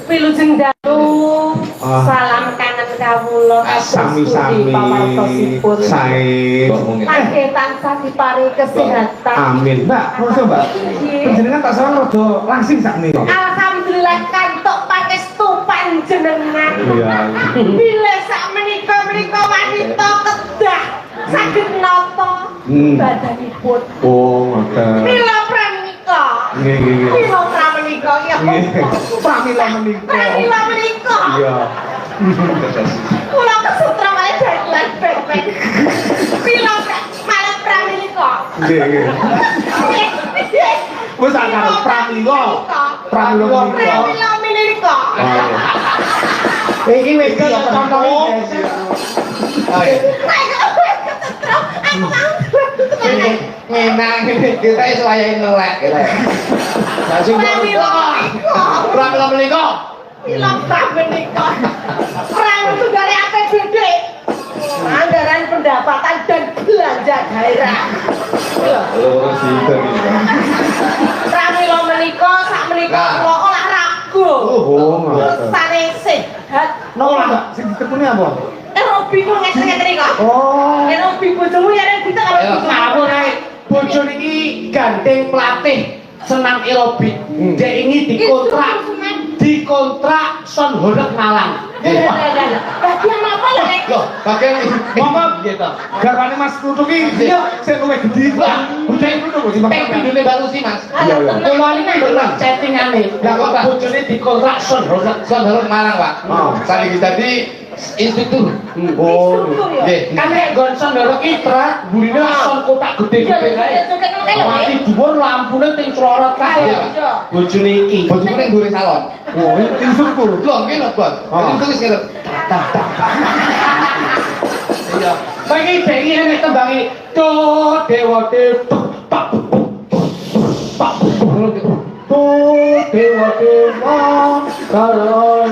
Wilujeng dalu salam kanan kawula sami-sami sae mangke tansah diparingi kesehatan. Amin. Mbak, monggo Mbak. Panjenengan tak salah rada langsing sakniki. Alhamdulillah kantuk pangestu panjenengan. Iya. Bila sak menika wanita kedah saged napa badanipun. Oh, ngoten. Mila pramenika. Nggih, nggih. Mila pramenika ya. Pramila menika. Pramila menika. Iya. Kula kesutra wae dalan pepek. Mila malah pramenika. Nggih, nggih. Wis akar pramila. Pramila menika. Pramila menika. Iki wis contoh. Ayo. Ngenang kita iso wayahe ngelek kita. Langsung pramila menika. Ilang menika. Perang tunggale APBD. Anggaran pendapatan dan belanja daerah. Loro sinten iki. Pramila menika sak menika kula olahraga. Oh, ngoten. Sare sehat. Napa sing ditekuni apa? Aerobi kok ngene iki kok. Oh. Aerobi bojomu ya nek kita kalau Ngawur ae. Bojo niki gandeng pelatih senam aerobik. Dia ini dikontrak Son Horek Malang. bagian apa ya nek? Loh, bagian monggo gitu. Garwane Mas Kutu ki iya sing luwih gedhi. Budhe Kutu kok Peng pindune Mbak Lucy, Mas. Iya, iya. Kula niki bener chattingane. Lah kok bojone dikontrak Son Horek Malang, Pak. Saiki dadi instruktur. Oh. Nggih. Kan nek nggon Son Horek iki trek burine son kotak gede-gede kae. Mati dhuwur lampune ting clorot kae. Bojone iki. Bojone ning gure salon. Oh, instruktur. Lho, nggih lho, Bos. Itu wis ngerti. Iya. Saiki dhewe iki nek tembangi do dewa de pak pak do dewa dewa karo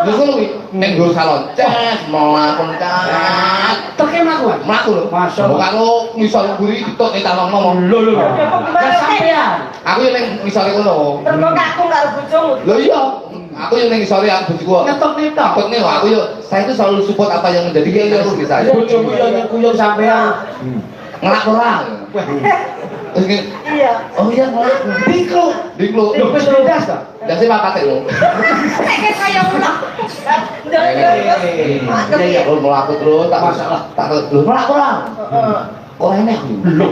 betul ning nggo salon. Ces mlaku cat. Teke mlaku. Mlaku lho. Masyaallah. Karo ngisor mburi ditok ning talong ngomong. Lho. Lah sampean. Aku yo ning ngisore kono. Terus aku karo bojomu. Lho iya. Aku yang neng sorry aku bojoku. Ngetok nih, aku yo saya itu selalu support apa yang menjadi keinginan saya. Bojoku yo nyekuyung sampean. Ngelak ora. Iya. Oh iya ngelak. Diklo. Lho wis blas ta? Dase papat lho. Nek kaya ulah. Iya, kalau melaku terus tak masalah. Tak lho ngelak ora. Ora enek lho.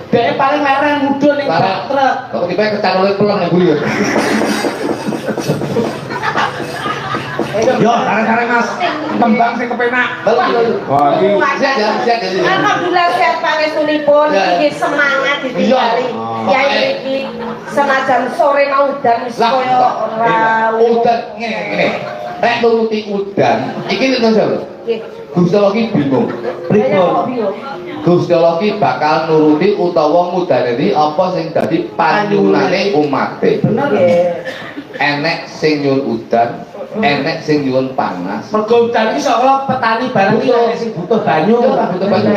Dek paling mereng mudhun ning truk. Kok tiba kecanole pelem ning buri. Yo, karek-karek Mas. Tembang sing kepenak. Wah, iki siap. Alhamdulillah sehat pangestunipun iki semangat ditinggali. Yai iki senajan sore mau udan wis kaya ora udan ngene. Nek nuruti udan, iki lho sapa? Nggih. Gusti Allah iki bingung. Gusti Allah iki bakal nuruti utawa mudaneni apa sing dadi panyunane umate. Bener nggih. Enek sing nyuwun udan, enek sing nyuwun panas. Mergo udan iki seolah petani bareng iki enek sing butuh banyu. Butuh banyu.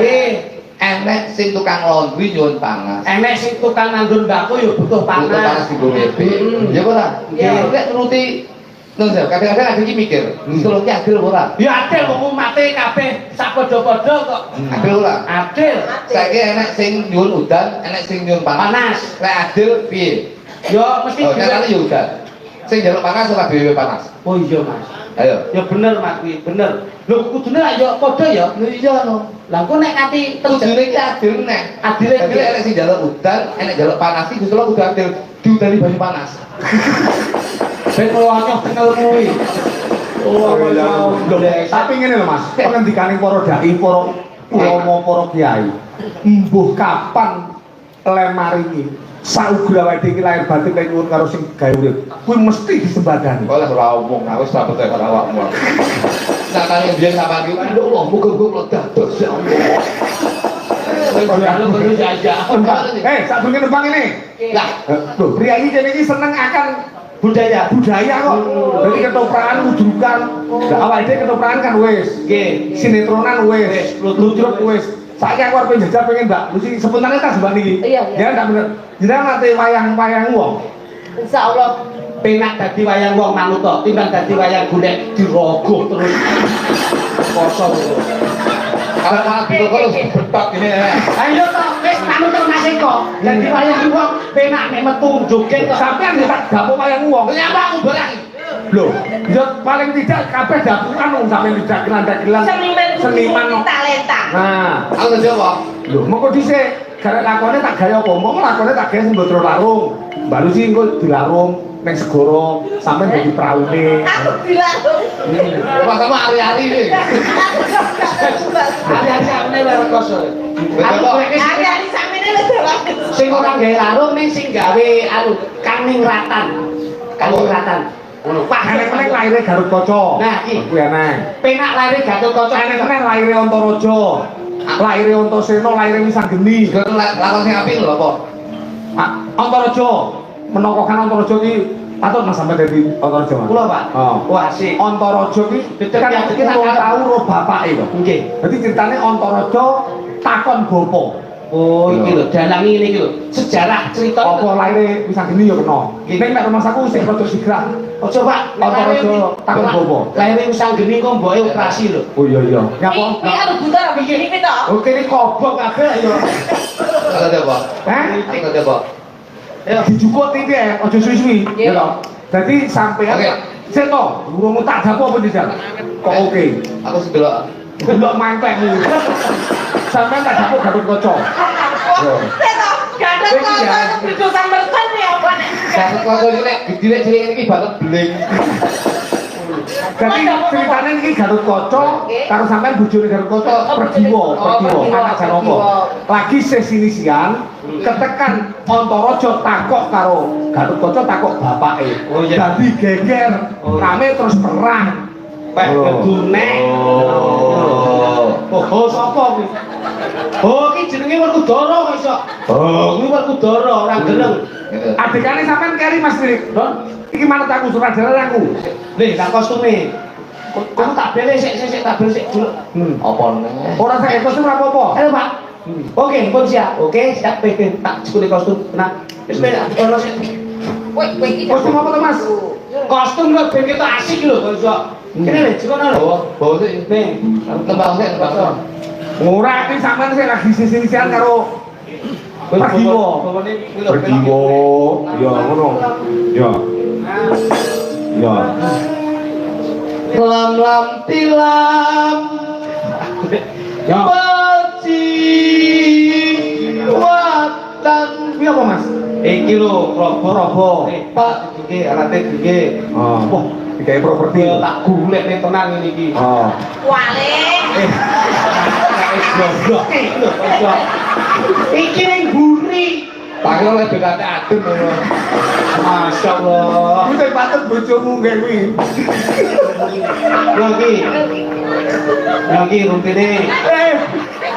Enek sing tukang laundry nyuwun panas. Enek sing tukang nanggon mbako ya butuh panas. Butuh panas digo bebek. Ya ora? Nek nuruti kadang-kadang ada iki mikir, Gusti Allah iki adil ora? Ya adil wong umate kabeh sak padha-padha kok. Adil ora? Adil. Saiki enek sing nyuwun udan, enek sing nyuwun panas. Nek adil piye? Ya mesti carane ya udan. Sing njaluk panas ora dhewe panas. Oh iya Mas. Ayo. Ya bener Mas kuwi, bener. Lho kudune lak yo padha ya. Lho iya no. Lah engko nek kanthi Kudune iki adil nek. Adile Jadi piye? enek sing njaluk udan, enek njaluk panas iki Gusti Allah kudu adil. Diudani banyu panas. ben nyoh kenelmu iki. Oh, Tapi ngene lho Mas, pengendikane para dai, para ulama, para kiai. Mbuh kapan lemaringi saugra wae iki lahir batin kaya nyuwun karo sing gawe urip. Kuwi mesti disembadani. Oleh ora omong, aku wis rapet karo awakmu. Nah, kali biyen sampean iki, ya Allah, muga-muga meledak dos ya Allah. Kalau perlu jajah. Sadurunge nembang ini. Lah, Lho, pria iki dene iki seneng akan budaya kok. Jadi ketoprakan wujukan. Lah awake dhewe ketoprakan kan wis. Nggih. Sinetronan wis, lutrut wis. Saiki aku arep njajal pengen Mbak, mesti sebenarnya tak sebab niki. Iya. Ya ndak bener. Jenengan nate wayang-wayang wong. Insyaallah Penak dadi wayang wong manut to, timbang dadi wayang golek dirogoh terus. Kosong. kalau kalau betok ini. Ayo to, wis manut to Mas Eko. Dadi wayang wong penak nek metu joget to. Sampeyan tak dapur wayang wong. Nyapa aku barang. Lho, ya paling tidak kabeh dapuran wong sampeyan tidak kelan-kelan seniman no. talenta. Nah, Aku jawab apa? lho mengko dhisik garek lakone tak gawe apa? Mong lakone tak gawe sing mbotro larung. Baru sih engko dilarung ning segara sampeyan dadi praune. Aku bilang Mas sama hari-hari ini. Hari-hari sampe lewat kosong. Betul kok. hari-hari sampeyan wis dewa. Sing ora gawe larung ning sing gawe kaning ratan. Kaning ratan. Ngono. Pak Enek-enek laire Garut Kaca. Nah, iki. Kuwi enek. Penak lare Gatot Kaca. Enek-enek laire Antaraja. Laire Antasena, laire Wisanggeni. Lakon sing apik lho apa? Antaraja. Menapa kan Antaraja iki patut Mas sampe dadi Antaraja. Mas? Kula, Pak. Oh. Wah, asik. Antaraja iki kan iki tau ro bapake to. Nggih. Dadi ceritane Antaraja takon bapa. Oh, iki lho, dalangi ngene iki lho. Sejarah cerita Apa laire Wisanggeni ya kena. Ning nek rumah saku sing rada sigrah. Aja, Pak. Antaraja takon bapa. Lahir Wisanggeni kok mboke operasi lho. Oh iya iya. Nyapa? Iki aku buta ra begini iki to. Oke ini kobok kabeh ya. Aku jawab. Hah? Aku jawab. Ya dijukut iki aja suwi-suwi. Ya toh. Dadi sampean Oke. sik to, urung tak dapo apa dijak. Kok oke. Aku sing delok. Delok mantekmu. Sampean tak dapo Garut Kaca. Gatot kok kudu sampeyan ya apa nek. Gatot Kaca iki nek gedine cilik iki banget bling. Jadi ceritanya ini Garut Kaca karo sampean bojone Garut Kaca perdiwa, anak Janaka. Lagi sesinisian ketekan Antaraja takok karo Garut Kaca takok bapake. Oh iya. Dadi geger, rame terus perang. Pek gedune. Oh, sapa kuwi? Oh, iki jenenge Werkudara kok iso. Oh, kuwi Werkudara ora gereng. Adekane sampean keri Mas Dik. Don, Iki manut aku Surajaya aku. nih tak kostume. Kamu tak beli sik tak beli sik dulu. Apa nih? Ora sak kostum ora apa-apa. Halo, Pak. Oke, pun siap. Oke, siap pengen tak jukune kostum. Nah, wis ben ono sik. Kowe iki Kostum apa to Mas? Kostum lho ben kita asik lho kok iso. Kene lho, jikono lho. Bawa sih. Nih, Tembang sih, tembang. Ora iki sampean sing lagi sesinisian karo perdiwa. Perdiwa. Ya ngono. Ya. Ya. Lam tilam. Ya. Baci watan. Kuwi apa Mas? iki lho, robo-robo. Pak. Iki alate iki. Oh. Wah, digawe properti. Ya tak golek ning tenan ngene iki. Oh. wale. Wis goblok iki lho, iso. Iki ning buri. Pakai oleh BKT adem ngono. Masyaallah. Kuwi patut bojomu nggih kuwi. Lagi rumpine.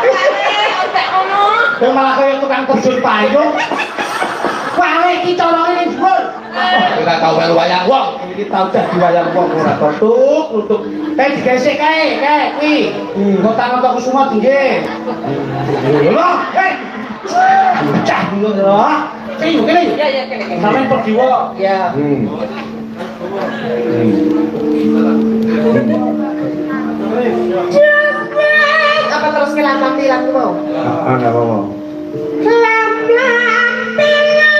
Wale otek ono. Kowe malah kaya tukang terjun payung. Wale iki carane ning dhuwur. Kita tahu melu wayang wong. Iki tau dadi wayang wong ora tutuk. Kae digesek kae kuwi. Kota Nata Kusuma tinggi. Lho, cah dulu lho. Kene. Ya ya kene. Sampeyan perdiwa. Ya. Apa terus ngelamang tilang mau? Enggak apa-apa. Lam-lam tilang.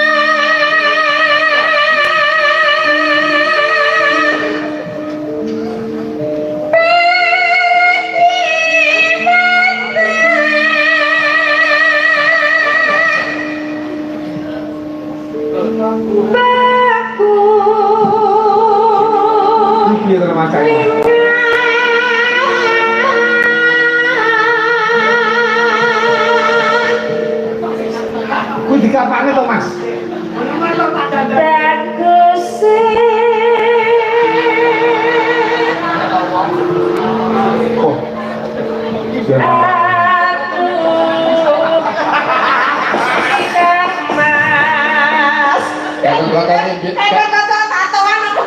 Kayak kocok tatoan apa?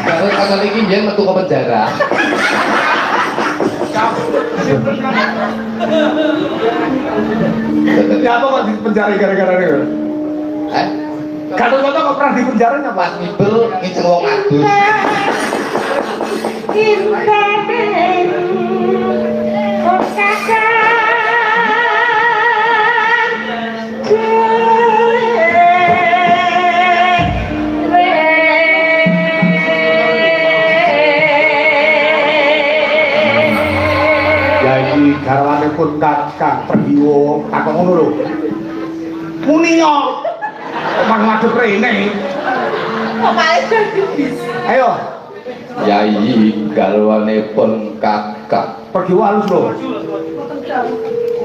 Garut kacan iki biyen metu ke penjara. Ya apa kok di penjara gara-gara ini? Eh, Gatot-Kaca kok pernah di penjara apa? pas ngibel ngiceng wong adus. Ya iki garwane pun kakang pergiwo takon ngono lho. Muni yo. Mang madhep rene. Kok paling jadi bis? Ayo, Yai garwanipun kakak. pergiwo halus lho.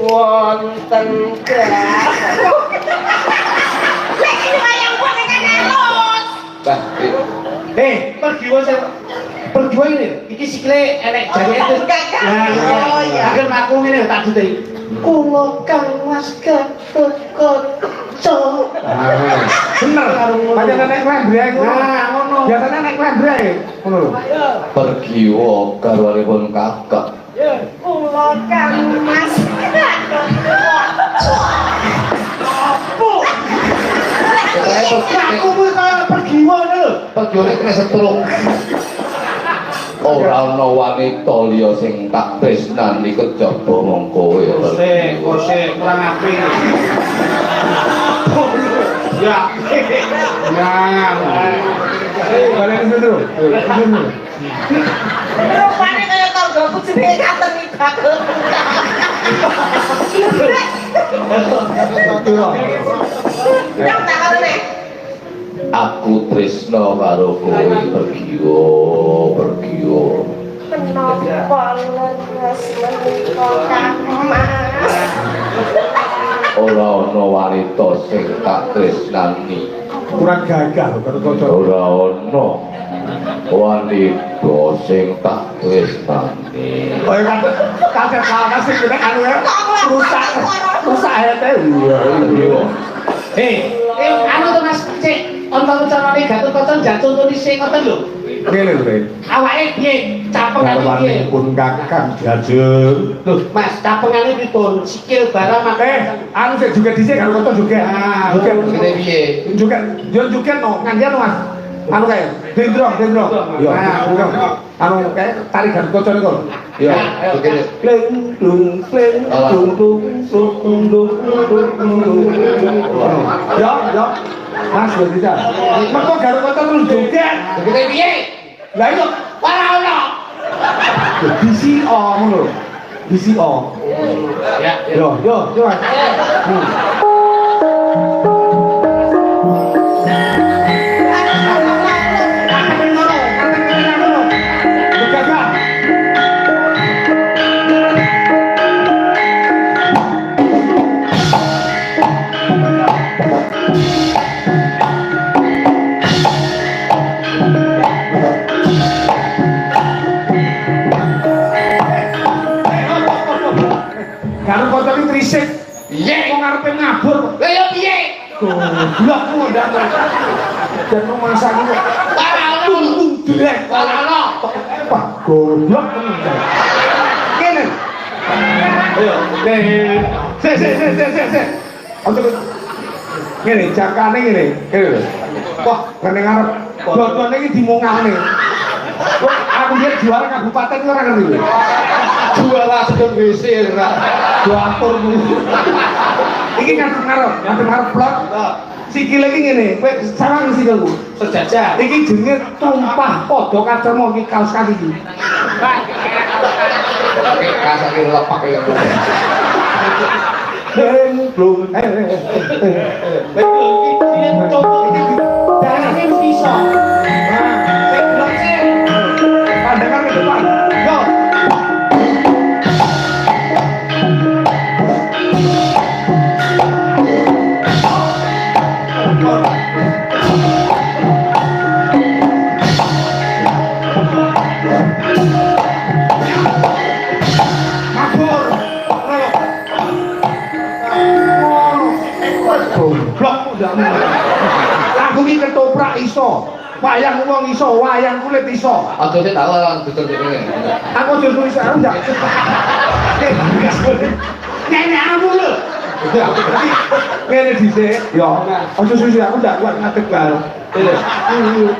Wonten gas. Lek iki wayang kok nek halus. Bah, pergiwa ini, iki sikile enek jari itu. Oh iya. Agar aku ini tak dute. Kulo kang mas Gatot-Kaca. Bener. Banyak nek lembre ae ngono. Nah, ngono. Biasane nek lembre ae ngono lho. pergiwa garwanipun kakak. Kulo kang mas Aku kuwi kaya pergiwa ngono lho. Pergiwa nek kena setrum. Ora ana wanita liya sing tak tresnani kejaba mong kowe. Kose kurang apik. Ya. Balik ke situ. Rupane kaya tangga kucine katen iki bagus. Yang tak kalene. Aku tresna karo kowe pergiwa. Kenapa leres menika Kang Mas? Ora ana wanita sing tak tresnani. Kurang gagah Gatot-Kaca. Ora ana wanita sing tak tresnani. Oh ya kaget salah sih bener anu ya. Rusak hete. Anu to Mas, cek ana carane Gatot-Kaca njak contoh dhisik ngoten lho. Ngene lho, Ren. Awake piye? Capengane piye? Garwane pun kakang jajeng. Loh, Mas, capengane pripun? Sikil bara makan. Anu sik juga dhisik Gatot-Kaca juga. Juga Kene piye? juga yo juga no ngandian no Mas. Anu kae, dendrong. Yo, anu kae tari Gatot-Kaca niku. Yo, begini. Kleng klung kleng klung klung klung klung klung. Yo. Mas yo bisa. Mengko Gatot-Kaca terus joget. Kene piye? Lah iya, Ora ana. bisi ngono lho. Bisi Ya, Yo. Mas. Gatot-Kaca iki trisik. Piye? Wong ngarepe ngabur. Lah ya piye? Goblok ku ndak. Dan masak iki Ora ana. dilek. Ora ana. Wah, goblok tenan. Kene. Ayo, sik. Ojo. Ngene, jakane ngene. Kene lho. Wah, ngene ngarep. Dodone iki dimungane. Wah, aku dia juara kabupaten ora ngerti. Juara sedon WC ora. Doatur ku. Iki ngarep blok. Sikile iki ngene, kowe sarang sikilku. sejajar. Iki jenenge tumpah padha kadang iki kaos kaki iki. Oke, kasake lepak ya. Belum. Darane bisa. Pandangan ke depan. Yo. Mabur. Goblok udah. Aku ki ketoprak iso. Wayang wong iso, wayang kulit iso. Aduh saya tahu orang betul ini. Aku justru iso aku ndak. Nenek kamu lho. Ngene dhisik, yo. Aja susu aku ndak kuat ngadeg bae.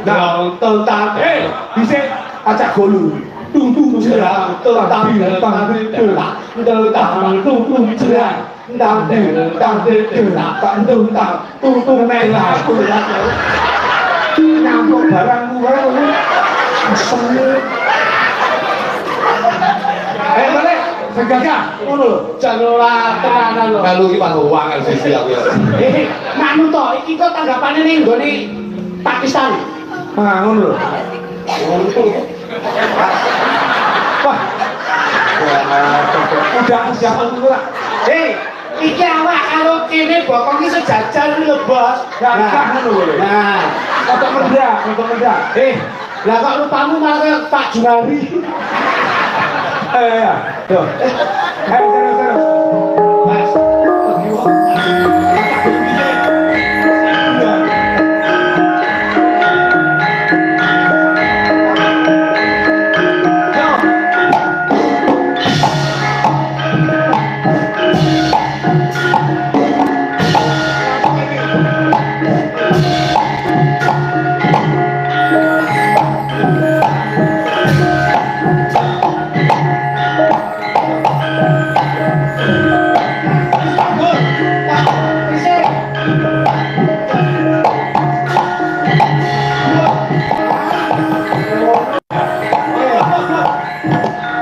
Nah, tentang dhisik acak golu. Tung tung cerah, tentang nyampuk barangmu wae. Balik, segagah, ngono lho. Janola tenanan lho. Melu iki paling uang sisi aku ya. Manu to, iki kok tanggapane ning nggone Pakistan. Ah, ngono lho. Wah. Udah ngono lah. Iki awak karo kene bokong iki sejajar lho, Bos. Nah, ngono lho. Nah, Foto mendak. lah kok rupamu malah kayak Pak Jumari. Ya. Yo. Serius. Mas,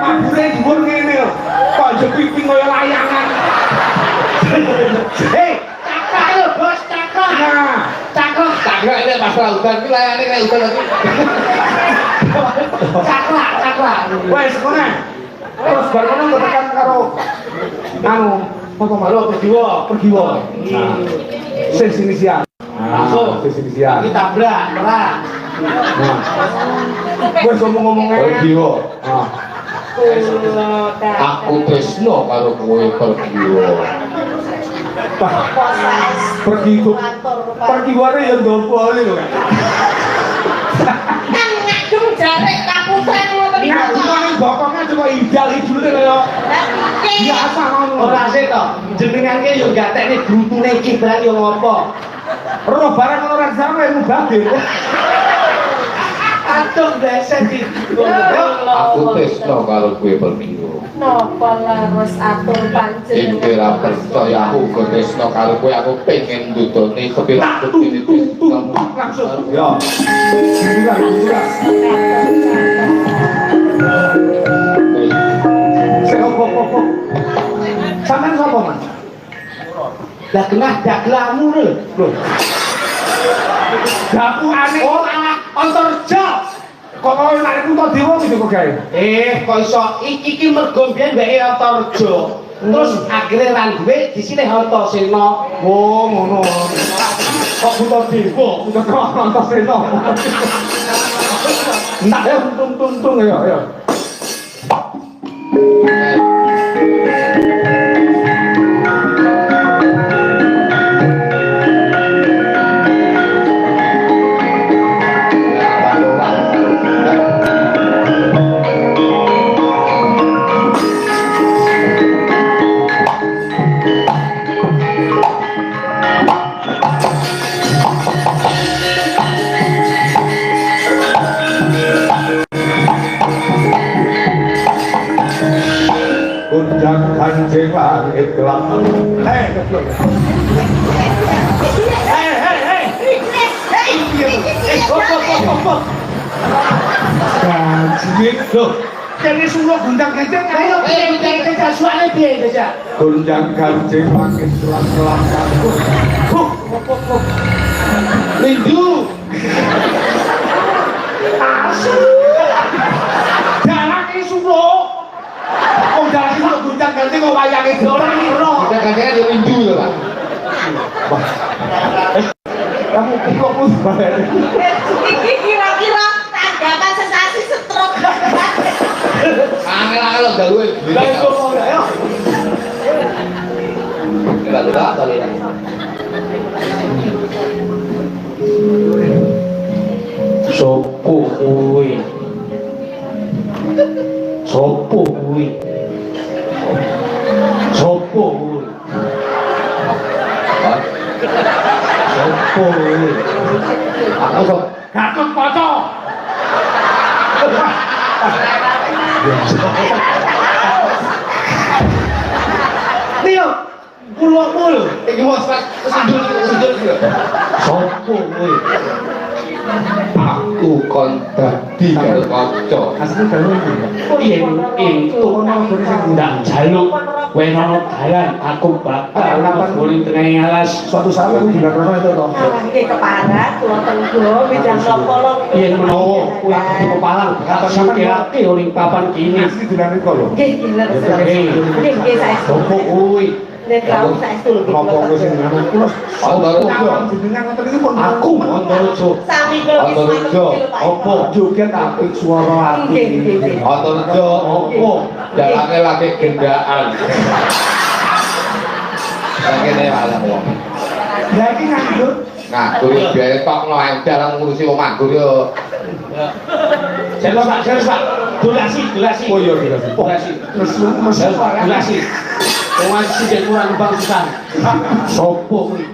Mabure dhuwur ngene lho. Kok jepiping kaya layangan. cakrak lho, Bos, cakrak. Nah, Cakrak ini masalah hutan, ini layarnya kayak hutan lagi. Cakrak. wes kono. Terus bar kono ketekan karo anu, apa malu pergiwo. Nah, sis inisial. Langsung. Sis inisial. Iki tabrak, perang. Nah. Wes ngomong-ngomongnya. Pergiwo. Ah. Aku tresno karo kowe pergiwo. Pergi wae ya ndopo lho. Kan ngajung jarek kaputren ngoten Iya, niku. cuma bokongnya cuma idal-idul lho. Biasa ngono. Ora sih to, jenengan ki yo gatekne glutune iki barang yo ngopo. Roh barang ora sampe mubadil. Aduh deset iki. Aku tresno karo kowe pergiwo. Napa laras atur panjenengan? Iki ra percaya aku kok tresno karo kowe, aku pengen ndudone kepirak ini Langsung. Yo. Buras. Opo. Sampeyan sapa, Mas? Lah genah daglamu lho. Lho. Daku aneh. Oh, anak Antarja. Kok kok nek kuto dewa gitu kok gawe. Kok iso iki mergo mbiyen mbeke Antarja. Terus akhirnya ra duwe disine Antasena. Oh, ngono. Kok kuto dewa, kuto antasena. Ndak ya tung ya. Gunjang kancing langit gelap. Kok. Kancing lho. Kene sulo gunjang kancing. Ayo kita suane piye aja. Gunjang kancing langit gelap. Lindu. Asu. Dalang iki sulo. Wong dalang iki gunjang kancing kok wayange ora ora. Kita kadang-kadang yo rindu lho, Pak. Kamu kok musbah. Iki kira-kira tanggapan sensasi stroke. Angel-angel lo gawe. Lah iku mau ayo. Enggak kali. Sopo kuwi? Sopo kuwi? Sopo kuwi? Sopo kuwi? Aku kok Gatut kaca. Lho, pulokmu lho. iki mau sendul iki. Sopo kuwi? Aku kon dadi karo kanca. Asline dalu iki. Yen entuk ndak jaluk wenono dalan aku bakal naburi tengah alas. Suatu saat aku dilakono itu toh. Nggih keparat kula tenggo bidang lopolong. Yen menawa kuwi di kepalang bakal sampeake ning papan kini. Asli dilan iku lho. Nggih gila nggih saestu. Sopo kuwi? Nek kau saestu lho. Ngopo kok sing ngono kulo. Antara Jenengan ngoten iki pun Aku Antareja. Sami kula Antareja, apa joget apik swara Nggih apik. nggih nggih. Antareja Apa? dalane lagi gendaan. Kene malah wong. Lah iki nganggur Nganggur biaya tokno dalan ngurusi wong nganggur yo. Jelas Pak. Dolasi. Oh iya iya. Dolasi. Terus Dolasi. Wong sing kurang bangsan. Sopo kuwi?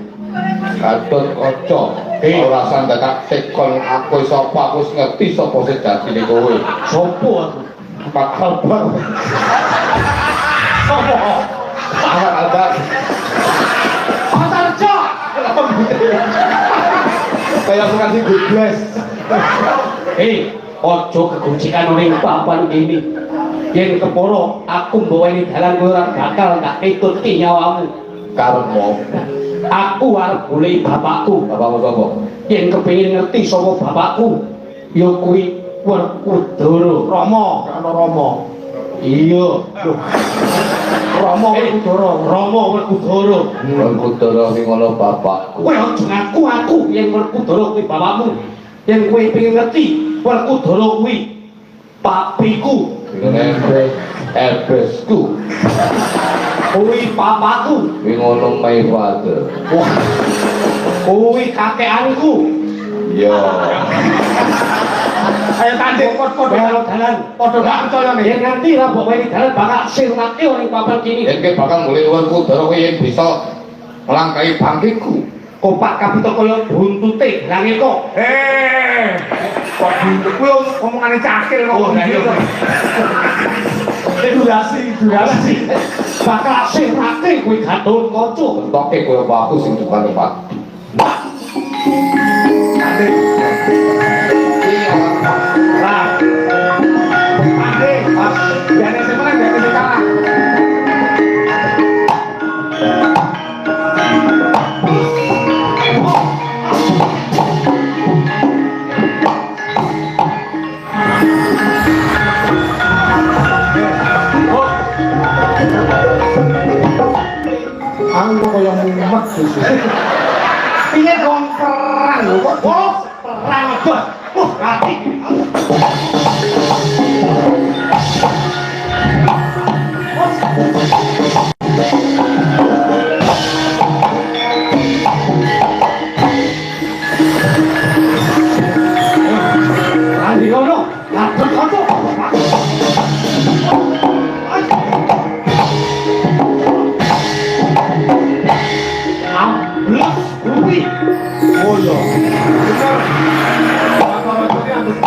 Gatut kaca. Ora sandadak tekon aku sapa aku wis ngerti sapa sejatine kowe. Sopo aku? Bakal bang. Sopo? Ada Antareja. kayak bukan si gobles. Ojo keguncikan ning papan ini. Yen keporo aku mbaweni dalan kowe ora bakal tak ituti nyawamu. Karmo. Aku arep golek bapakku. Bapakmu sapa? Yen kepengin ngerti sapa bapakku, ya kuwi Werkudara. Rama, ana Rama. Iya. Rama Werkudara. Rama Werkudara. Werkudara sing ana bapakku. Kowe aja ngaku aku yen Werkudara kuwi bapakmu. Yen kowe pengen ngerti, Werkudara kuwi papiku. Ebesku. Kuwi papaku. Kuwi ngono my father. Wah. Kuwi kakekanku. Yo. Ayo tanding pot-pot Kalau dalan padha gak percaya nih. yen nganti ra mbok weni dalan bakal sirnake ning papan kini. Yen ke bakal mulai Werkudara kuwi yen bisa melangkai bangkitku. Kopak kapito kaya buntute langit kok. Kok buntu kuwi omongane cakil kok. Oh, iya. Durasi. Bakal sirnake kuwi Gatot Kaca. Entoke koyo aku sing tukang tempat. Tanding. Lah. Tanding. Pas biane sing menang biane sing kalah. Aku kaya mumet sih. Piye kok perang lho kok Perang bos. Mati. Andi ngono, Gatot Kaca. Amblas kuwi. Oh iya. Bener. Apa maksudnya ambus?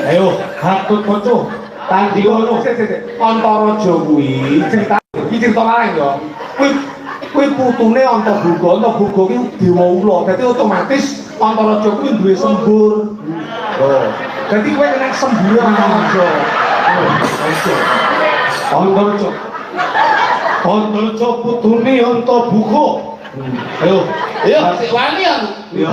Ayo, Gatot Kaca. Tandi ngono. Antaraja kuwi cerita lain ya. Kuwi putune Antabuga. Antabuga kuwi dewa ula. Dadi otomatis Antaraja kuwi duwe sembur. Oh. Dadi kowe kena sembur Antaraja. Antareja. Antareja putune Antabuga. Ayo, Iya, sik wani aku. iya.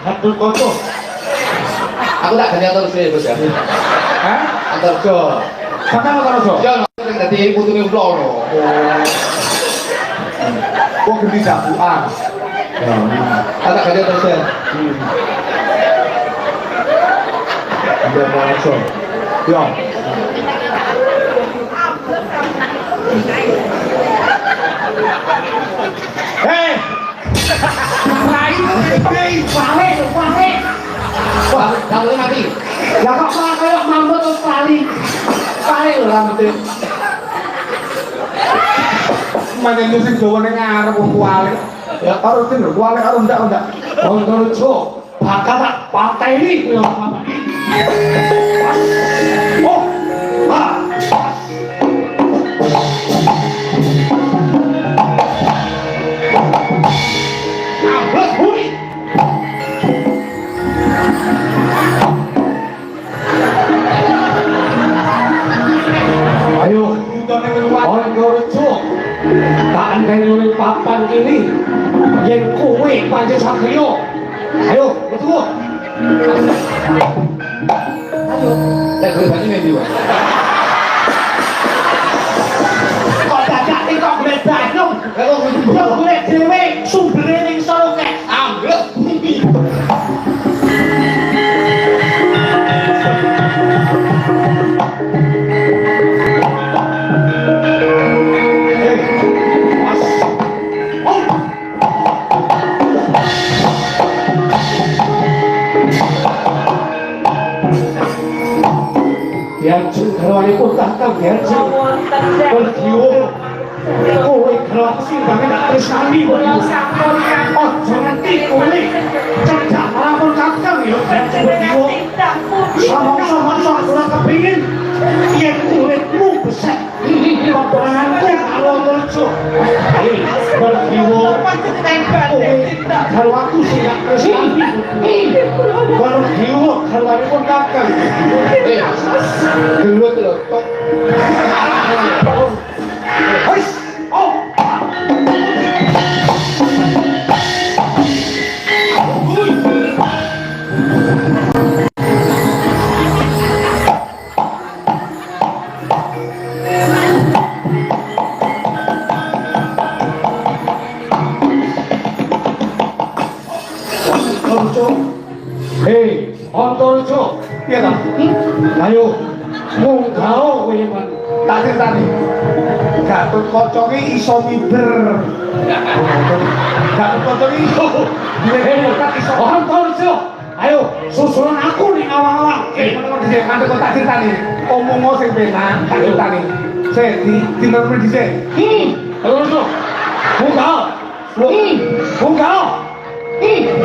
Gatot Kaca. Aku tak ganti antar sih, Bos ya. Hah? Antar jo. Sampeyan karo Jo. Jo sing dadi putune Floro. Kok gede jabuan. Tak ganti antar sih. Dia mau Jo. Yo. Hei. Lain hei, balik. Wah, kamu mati. Lah kok kayak mamut terus kali. Kali lho rambutnya. Mana ini sing Jawa ning ngarep wong kuali. Ya karo tin lho, kuali karo ndak. Kondojo bakal tak pateni lho. Oh. Ah. Ablet buri. Ayo, Kondojo. Tak andai oleh papan ini yang kowe pancen sakriya. Ayo, betul. Ayo. Tak ganti nek diwa. Kok dadak iki kok golek banyu. Kok golek dhewe sumbere ning sono kek. Ambles bumi. Biarjun garwane pun takkan biarjun. Berjiwa. Kowe gelap simbangan tak tresnani kok. Oh, jangan tikuli. Cecak lapor kakang ya biarjun berjiwa. Sama-sama ora kepingin yen kulitmu besek. Peperanganku karo Antarjo. Berjiwa. Kalau aku sih gak tresnani. Berjiwa garwane pun kakang. Gelut lho, tok. Hais! Oh! Antarjo. Hei, Antarjo. Piye ta? Ayo, munggah kowe men. Tak critani. Gatot Kaca ki iso miber. Gatot Kaca ki iso Antarjo. Ayo, susulan aku ning awang-awang. menawa dhisik nanti kok tak critani. Omongno sing penak, tak critani. Sik dinten dhisik. Antarjo. Munggah. Munggah.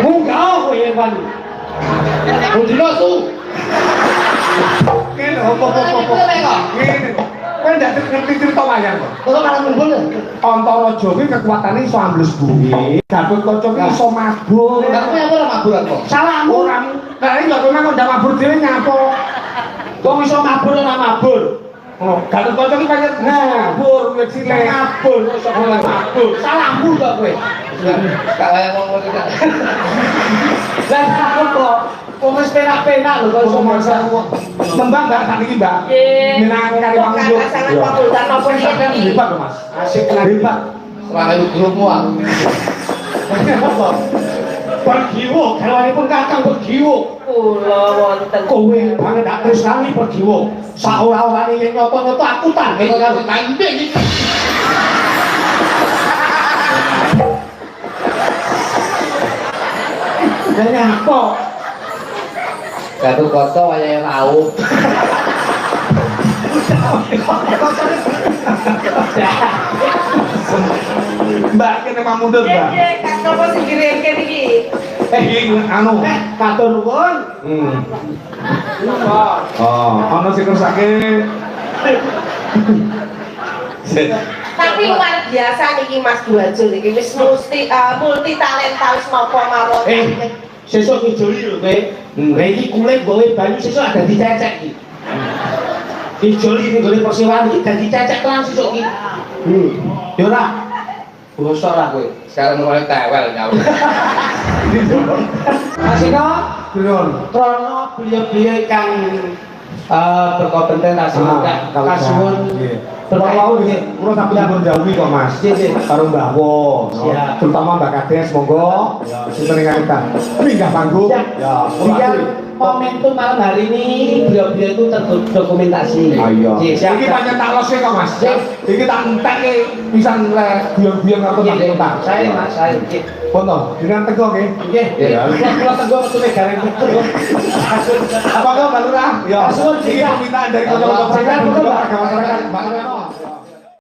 Munggah kowe men. Bundino su. Kene opo-opo. Ngene. Kowe ndak ngerti cerita wayang kok. Kok malah ngumpul. Antaraja ki kekuatane iso ambles bumi. Gatot Kaca ki iso mabur. Lah kowe apa ora maburan kok? Salahmu. Ora. Lah iya kowe mah ndak mabur dhewe ngapo? Kok iso mabur ora mabur? Oh, Gatot Kaca ki pancen mabur wis cilik. Mabur kok iso mabur. Salahmu kok kowe. Kalau yang ngomong kita. Lah aku kok wong wis penak-penak lho kok iso masak. Tembang Mbak sak niki Mbak. Nggih. Minang kali panggung. Pasangan Fakultas napa iki? Hebat lho Mas. Asik lah Hebat. Serang itu grupmu ah. Pergiwo, garwane pun kakang pergiwo. Kula wonten. Kowe banget tak tresnani pergiwo. Saora-orane yen nyoto-nyoto aku tangge Kok karo tanding iki. Dene apa? Gatot Kaca wayahe raup. Mbak kene mah mundur Mbak. Nggih, Kang napa sing direngke niki? Iki anu. Matur nuwun. Oh, ana sing kersake. Tapi luar biasa niki Mas Duajo niki wis multi talenta wis napa mawon. Sesuk ngijoli lho kowe. Kowe iki kulit gawe banyu sesuk ada dicecek iki. Ngijoli ning gone persiwan iki dadi cecek tenan sesuk iki. Yo ora. Bosok lah kowe. Sekarang mulai tewel nyawa. Asino, Turun. krono beliau-beliau kang berkompeten kasuwun kasuwun Berkau ini, kurang sampai dipun jauhi kok mas. Karo Mbah Wo, terutama Mbak Kades, monggo. Sebenarnya kita pinggah panggung. Ya, biar momentum malam hari ini beliau-beliau itu terdokumentasi. Ayo. Ini banyak tak losnya kok mas. Ini tak entek bisa biang-biang atau tak entek. Saya mas, saya. Foto, dengan teguh oke? Oke. Kalau teguh waktu negara itu. Apa kau Mbak Lurah? Ya. Kasuwun Ini permintaan dari kota-kota masyarakat.